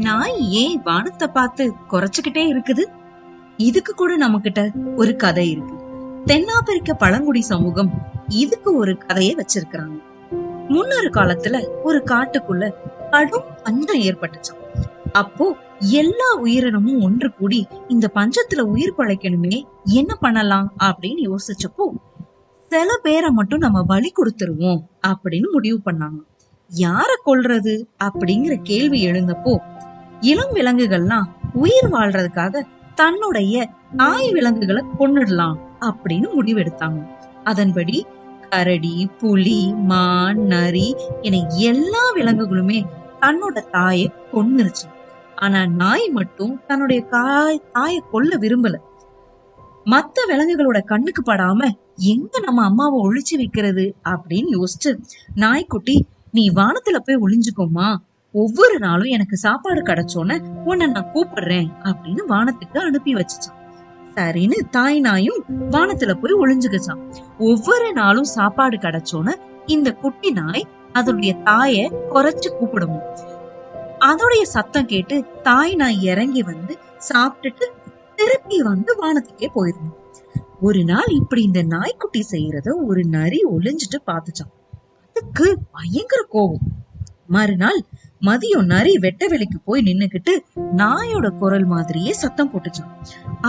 நாய் ஏன் வானத்தை பார்த்து குறைச்சுக்கிட்டே இருக்குது? இதுக்கு கூட நம்ம கிட்ட ஒரு கதை இருக்கு. தென்னாப்பிரிக்க பழங்குடி சமூகம் இதுக்கு ஒரு கதையை வச்சிருக்கிறாங்க. முன்னொரு காலத்துல ஒரு காட்டுக்குள்ள கடும் பஞ்சம் ஏற்பட்டுச்சாம். அப்போ எல்லா உயிரினமும் ஒன்று கூடி இந்த பஞ்சத்துல உயிர் பழைக்கணுமே, என்ன பண்ணலாம் அப்படின்னு யோசிச்சப்போ சில பேரை மட்டும் நம்ம பலி கொடுத்துருவோம் அப்படின்னு முடிவு பண்ணாங்க. யார கொல்றது அப்படிங்கிற கேள்வி எழுந்தப்போ இளம் விலங்குகள்லாம் உயிர் வாழ்றதுக்காக தன்னுடைய தாய் விலங்குகளை கொன்னுடலாம் அப்படின்னு முடிவெடுத்தாங்க. அதன்படி கரடி, புலி, மான், நரி என எல்லா விலங்குகளுமே தன்னோட தாயை கொன்னுருச்சு. ஆனா நாய் மட்டும் தன்னுடைய தாயை கொல்ல விரும்பல. மத்த விலங்குகளோட கண்ணுக்கு படாம எங்க நம்ம அம்மாவை ஒழிச்சு வைக்கிறது அப்படின்னு யோசிச்சு, நாய்க்குட்டி நீ வானத்துல போய் ஒளிஞ்சுக்கோமா, ஒவ்வொரு நாளும் எனக்கு சாப்பாடு கிடைச்சோன்னு உன்னை நான் கூப்பிடுறேன் அப்படின்னு வானத்துக்கு அனுப்பி வச்சுச்சான். சரின்னு தாய் நாயும் வானத்துல போய் ஒளிஞ்சுக்கிச்சான். ஒவ்வொரு நாளும் சாப்பாடு கிடைச்சோன்னு இந்த குட்டி நாய் அதோடைய தாய குறைச்சு கூப்பிடும். அதோடைய சத்தம் கேட்டு தாய் நாய் இறங்கி வந்து சாப்பிட்டுட்டு திருப்பி வந்து வானத்துக்கே போயிருந்தோம். ஒரு நாள் இப்படி இந்த நாய்க்குட்டி செய்யறத ஒரு நரி ஒளிஞ்சிட்டு பாத்துச்சான். அதுக்கு பயங்கர கோபம். மறுநாள் மதியம் நரி வெட்ட வெளிக்கு போய் நின்னுக்கிட்டு நாயோட குரல் மாதிரியே சத்தம் போட்டுச்சான்.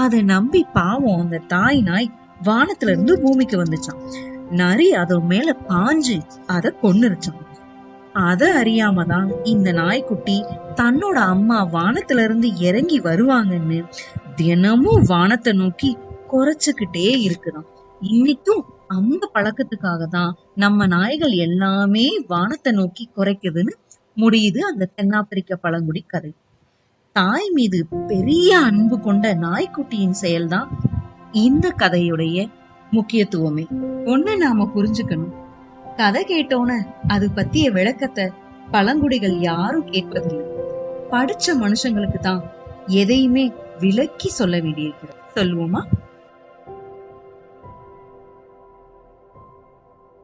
அதை நம்பி பாவம் அந்த தாய் நாய் வானத்துல இருந்து பூமிக்கு வந்துச்சான். நரி அதோ மேல பாஞ்சு அத கொன்னுருச்சான். அத அறியாமதான் இந்த நாய்க்குட்டி தன்னோட அம்மா வானத்துல இருந்து இறங்கி வருவாங்கன்னு தினமும் வானத்தை நோக்கி குறைச்சுக்கிட்டே இருக்குதான். இன்னைக்கும் அந்த பழக்கத்துக்காக தான் நம்ம நாய்கள் எல்லாமே வானத்தை நோக்கி குறைக்குதுன்னு முடியுது அந்த தென்னாப்பிரிக்க பழங்குடி கதை. தாய் மீது பெரிய அன்பு கொண்ட நாய்க்குட்டியின் செயல்தான் இந்த கதையுடைய முக்கியத்துவமே. ஒண்ணு நாம புரிஞ்சுக்கணும், கதை கேட்டோன்னு அது பத்திய விளக்கத்தை பழங்குடிகள் யாரும் கேட்பதில்லை. படிச்ச மனுஷங்களுக்கு தான் எதையுமே விளக்கி சொல்ல வேண்டியிருக்கிறது. சொல்லுவோமா?